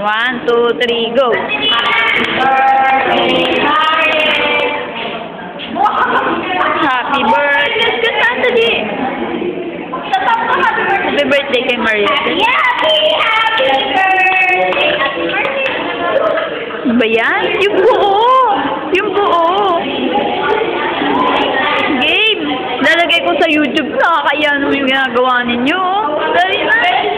1, 2, 3, go! Happy birthday! Let's go, Santa G! Happy birthday kay Maria. Happy birthday! Happy birthday! Ba yan? Yung buo! Yung buo! Game! Lalagay ko sa YouTube. Nakakaya naman yung ginagawa ninyo. Dali na!